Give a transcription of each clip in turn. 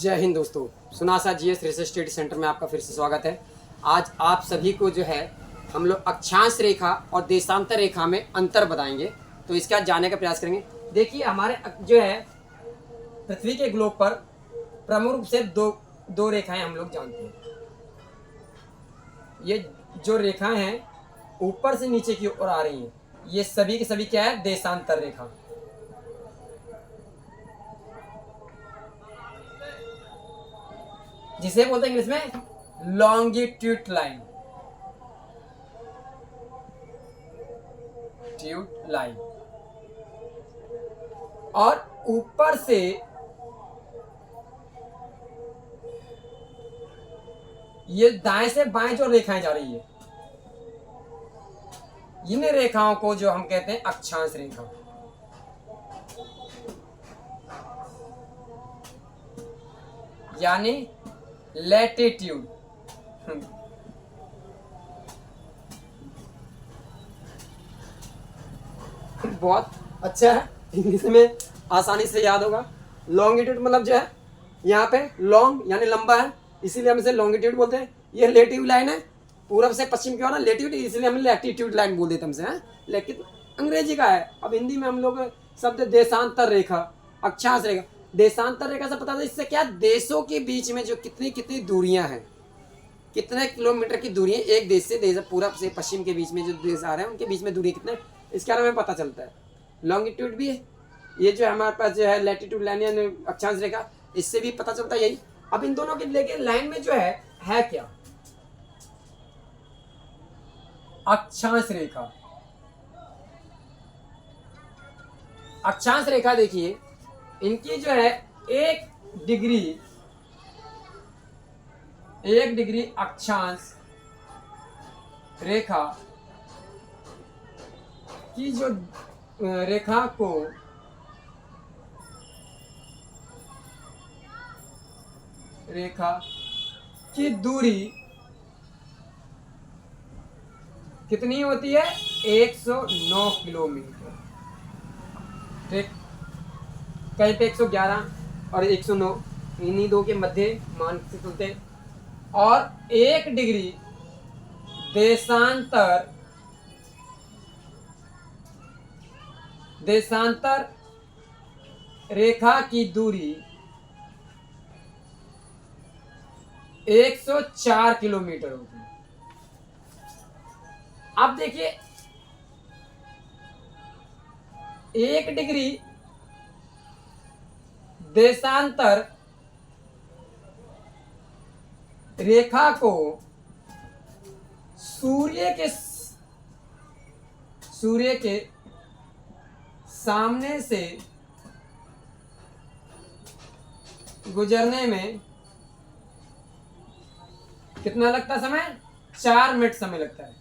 जय हिंद दोस्तों, सुनासा GS research study centre में आपका फिर से स्वागत है। आज आप सभी को जो है हम लोग अक्षांश रेखा और देशांतर रेखा में अंतर बताएंगे, तो इसके आज जानने का प्रयास करेंगे। देखिए हमारे जो है पृथ्वी के ग्लोब पर प्रमुख रूप से दो रेखाएं हम लोग जानते हैं। ये जो रेखाएं हैं ऊपर से नीचे की ओर आ रही हैं, ये सभी के सभी क्या है, देशांतर रेखा। जिसे बोलते हैं इंग्लिश में लॉन्गिट्यूड लाइन, ट्यूड लाइन। और ऊपर से ये दाएं से बाएं जो रेखाएं जा रही है, इन रेखाओं को जो हम कहते हैं अक्षांश रेखा। यानी लैटिट्यूड। बहुत अच्छा है, इंग्लिश में आसानी से याद होगा। लॉन्गिट्यूड मतलब जो है यहाँ पे लॉन्ग यानी लंबा है, इसीलिए हम इसे लॉन्गिट्यूड बोलते हैं। ये लेटिव लाइन है, पूरब से पश्चिम की ओर ना लेटिट्यूड, इसलिए हम लैटिट्यूड लाइन बोल देते हमसे हैं, लेकिन अंग्रेजी का है। अब हिंदी में हम लोग शब्द देशांतर रेखा, अक्षांश रेखा। देशांतर रेखा से पता था इससे क्या, देशों के बीच में जो कितनी कितनी दूरियां हैं, कितने किलोमीटर की दूरी है एक देश से देश पूरब से पश्चिम के बीच में जो देश आ रहे हैं उनके बीच में दूरी कितने, इसके बारे में पता चलता है। लॉन्गिट्यूड भी है, ये जो हमारे पास जो है लैटिट्यूड लाइन यानी अक्षांश रेखा, इससे भी पता चलता है यही। अब इन दोनों के लेके लाइन में जो है क्या, अक्षांश रेखा। अक्षांश रेखा देखिए, इनकी जो है 1 डिग्री अक्षांश रेखा की जो रेखा को रेखा की दूरी कितनी होती है, 109 किलोमीटर। ठीक, कहीं पे 111 और 109, इन्हीं दो के मध्य मान से चलते। और 1 डिग्री देशांतर रेखा की दूरी 104 किलोमीटर होती है। अब देखिए 1 डिग्री देशांतर रेखा को सूर्य के सामने से गुजरने में कितना लगता है समय, 4 मिनट समय लगता है।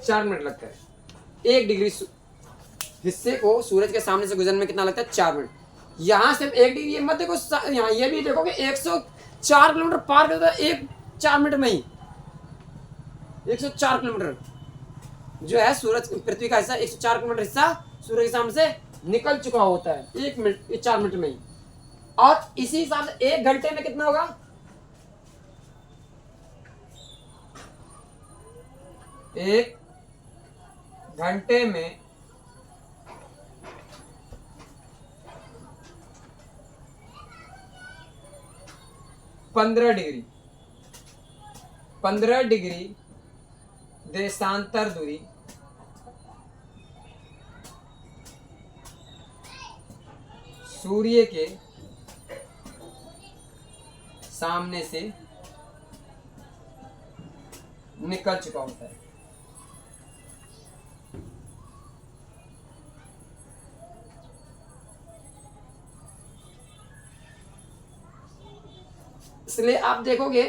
चार मिनट लगता है 1 डिग्री हिस्से को सूरज के सामने से गुजरने में कितना लगता है, 4 मिनट। यहां से 1 डिग्री, ये मत देखो, यहाँ ये भी देखो कि 104 किलोमीटर पार करता है 4 मिनट में ही। 104 किलोमीटर जो है सूरज पृथ्वी का हिस्सा, 104 किलोमीटर हिस्सा सूर्य के सामने से निकल चुका होता है 1 मिनट 4 मिनट में ही। और इसी हिसाब से 1 घंटे में कितना होगा, 1 घंटे में 15 डिग्री देशांतर दूरी सूर्य के सामने से निकल चुका होता है। इसलिए आप देखोगे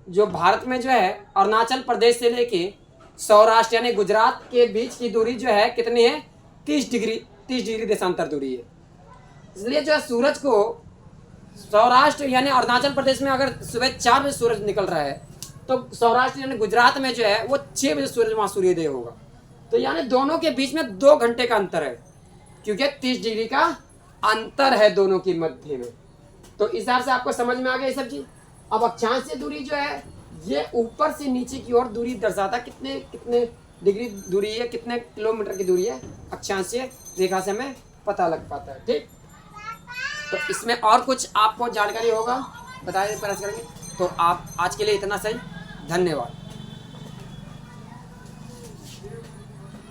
जो भारत में जो है अरुणाचल प्रदेश से लेके सौराष्ट्र यानी गुजरात के बीच की दूरी जो है कितनी है, 30 डिग्री देशांतर दूरी है। इसलिए जो है सूरज को सौराष्ट्र यानी अरुणाचल प्रदेश में अगर सुबह 4 बजे सूरज निकल रहा है तो सौराष्ट्र यानी गुजरात में जो है वो 6 बजे सूरज वहाँ सूर्योदय होगा। तो यानी दोनों के बीच में 2 घंटे का अंतर है, क्योंकि 30 डिग्री का अंतर है दोनों के मध्य में। तो इस हिसाब से आपको समझ में आ गया ये सब चीज। अब अक्षांशीय दूरी जो है ये ऊपर से नीचे की ओर दूरी दर्शाता, कितने कितने डिग्री दूरी है, कितने किलोमीटर की दूरी है, अक्षांशीय रेखा से हमें पता लग पाता है। ठीक, तो इसमें और कुछ आपको जानकारी होगा बताने का प्रयास करेंगे। तो आप आज के लिए इतना सही, धन्यवाद।